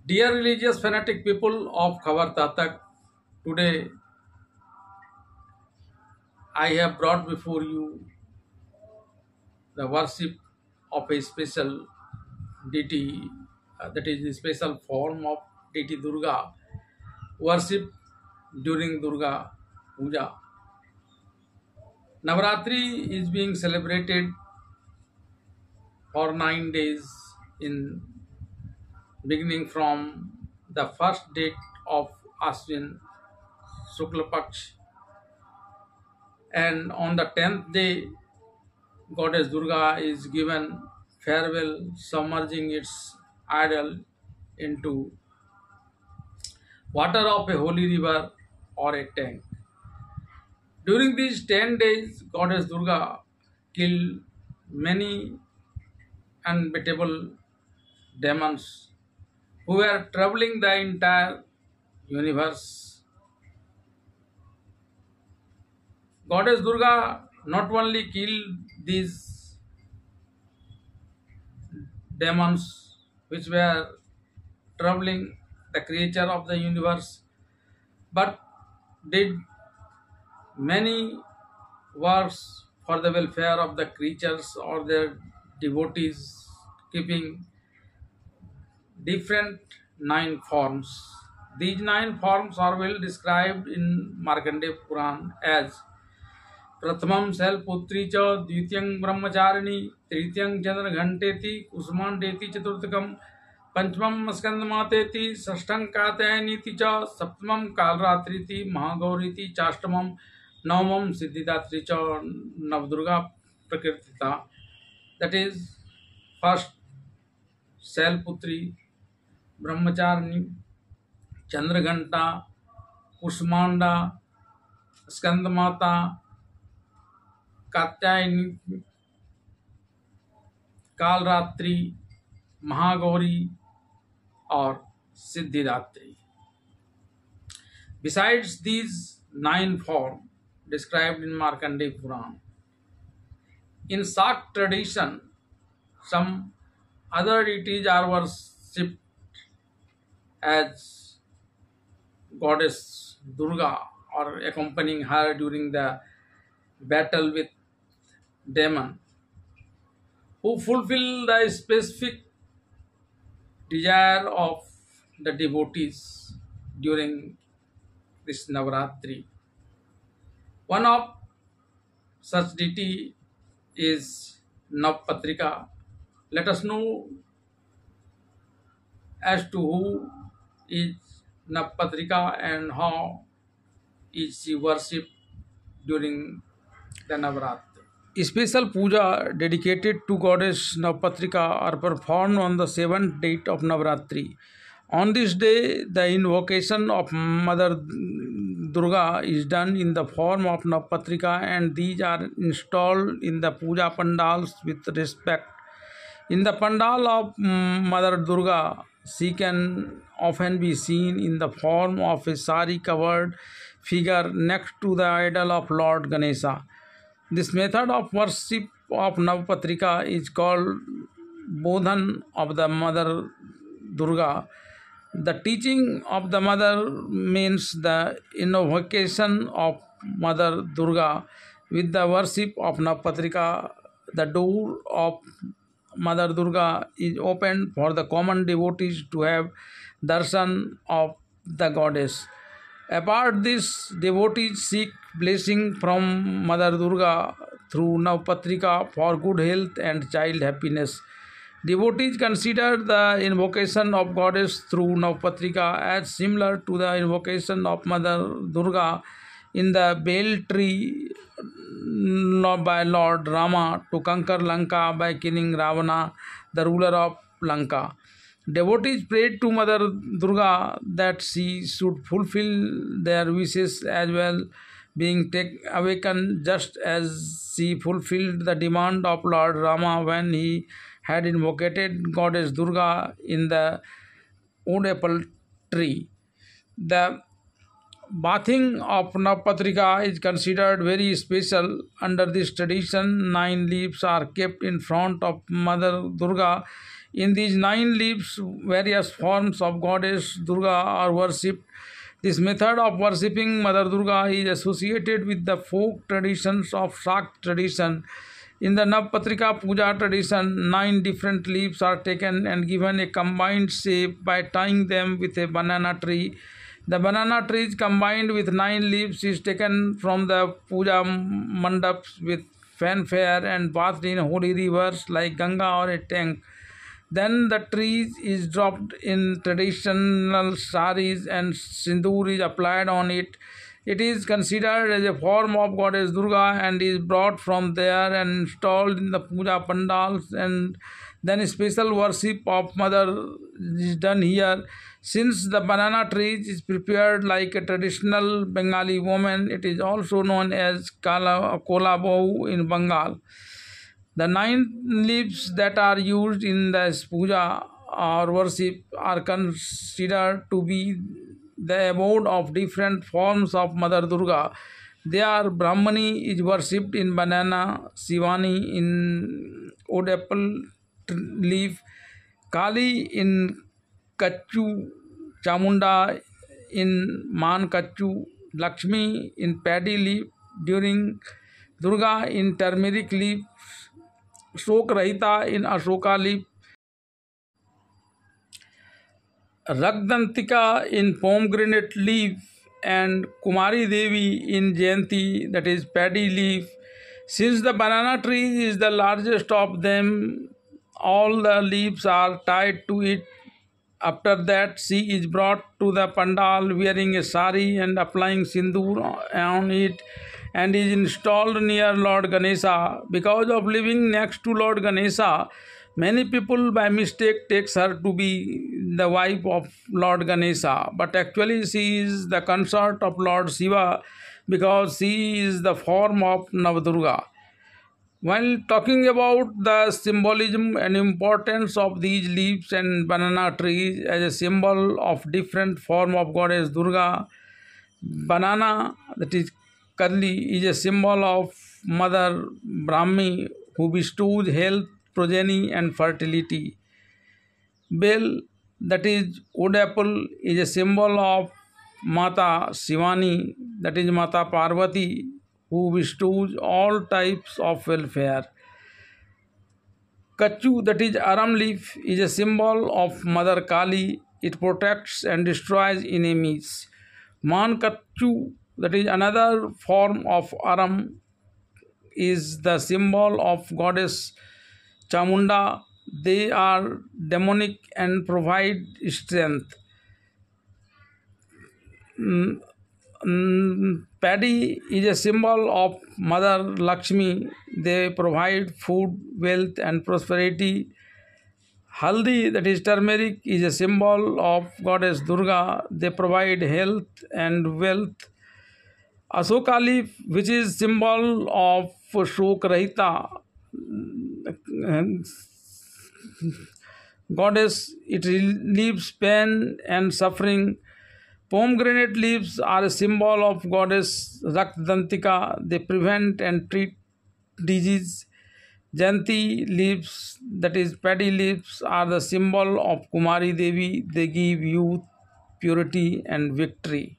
Dear religious fanatic people of Khabar Tatak, today I have brought before you the worship of a special deity, that is a special form of deity Durga, worship during Durga Puja. Navaratri is being celebrated for 9 days in beginning from the first date of Ashwin Shukla Paksh, and on the 10th day Goddess Durga is given farewell, submerging its idol into water of a holy river or a tank. During these 10 days, Goddess Durga killed many unbeatable demons who were troubling the entire universe. Goddess Durga not only killed these demons which were troubling the creature of the universe, but did many works for the welfare of the creatures or their devotees, keeping different 9 forms. These 9 forms are well described in Markandeya Puran as प्रथमं शैलपुत्री च द्वितीयं ब्रह्मचारिणी तृतीयं चंद्रघंटेति कुसुमांडेति चतुर्थकं पंचमं स्कंदमातेति षष्ठं कात्यायनीति च सप्तमं कालरात्रिति महागौरीति चाष्टमं नवमं सिद्धिदात्री च Navdurga प्रकृतिता. That is first Shailputri, Brahmacharini, Chandraghanta, Kusumanda, Skandamata, Katyayani, Kalratri, Mahagauri और Siddhidatri. Besides these 9 forms described in Markandeya Puran, in Shakt tradition, some other deities are worshipped as Goddess Durga or accompanying her during the battle with demon, who fulfill the specific desire of the devotees during this Navaratri. One of such deity is Navpatrika. Let us know as to who is Navpatrika and how is she worshipped during the Navaratri. Special puja dedicated to goddess Navpatrika are performed on the 7th date of Navaratri. On this day, the invocation of Mother Durga is done in the form of Navpatrika, and these are installed in the puja pandals with respect. In the pandal of Mother Durga, she can often be seen in the form of a sari covered figure next to the idol of Lord Ganesha. This method of worship of Navpatrika is called Bodhan of the Mother Durga. The teaching of the Mother means the invocation of Mother Durga with the worship of Navpatrika. The door of Mother Durga is opened for the common devotees to have darshan of the goddess. Apart this, devotees seek blessing from Mother Durga through Navpatrika for good health and child happiness. Devotees consider the invocation of goddess through Navpatrika as similar to the invocation of Mother Durga in the Bel tree by Lord Rama to conquer Lanka by killing Ravana, the ruler of Lanka. Devotees prayed to Mother Durga that she should fulfill their wishes as well, being awakened just as she fulfilled the demand of Lord Rama when he had invoked Goddess Durga in the wood apple tree. The bathing of Navpatrika is considered very special. Under this tradition, 9 leaves are kept in front of Mother Durga In these 9 leaves, various forms of goddess Durga are worshipped. This method of worshipping Mother Durga is associated with the folk traditions of Shakt tradition. In the Navpatrika Puja tradition, 9 different leaves are taken and given a combined shape by tying them with a banana tree. The banana tree combined with 9 leaves is taken from the puja mandaps with fanfare and bathed in holy rivers like Ganga or a tank. Then the tree is dropped in traditional saris and sindoor is applied on it. It is considered as a form of goddess Durga and is brought from there and installed in the puja pandals, and then special worship of mother is done here. Since the banana tree is prepared like a traditional Bengali woman, it is also known as kola bohu in Bengal. The 9 leaves that are used in this puja or worship are considered to be the abode of different forms of Mother Durga. They are Brahmani is worshipped in banana, Shivani in odd apple leaf, Kali in kachu, Chamunda in man kachu, Lakshmi in paddy leaf, during Durga in turmeric leaf, Shok Rahita in Ashoka leaf, Ragdantika in pomegranate leaf, and Kumari Devi in Jayanti, that is paddy leaf. Since the banana tree is the largest of them, all the leaves are tied to it. After that, she is brought to the pandal wearing a sari and applying sindoor on it, and is installed near Lord Ganesha. Because of living next to Lord Ganesha, many people by mistake takes her to be the wife of Lord Ganesha, but actually she is the consort of Lord Shiva because she is the form of Navadurga. While talking about the symbolism and importance of these leaves and banana trees as a symbol of different form of goddess Durga, banana, that is Karli, is a symbol of Mother Brahmi who bestows health, progeny and fertility. Bell, that is wood apple, is a symbol of Mata Shivani, that is Mata Parvati, who bestows all types of welfare. Kachu, that is aram leaf, is a symbol of Mother Kali. It protects and destroys enemies. Man Kachu, that is another form of aram, is the symbol of goddess Chamunda. They are demonic and provide strength. Paddy is a symbol of Mother Lakshmi. They provide food, wealth, and prosperity. Haldi, that is turmeric, is a symbol of Goddess Durga. They provide health and wealth. Asoka leaf, which is symbol of Shok Rahita, goddess, it relieves pain and suffering. Pomegranate leaves are a symbol of goddess Rakdantika. They prevent and treat disease. Janti leaves, that is paddy leaves, are the symbol of Kumari Devi. They give youth, purity and victory.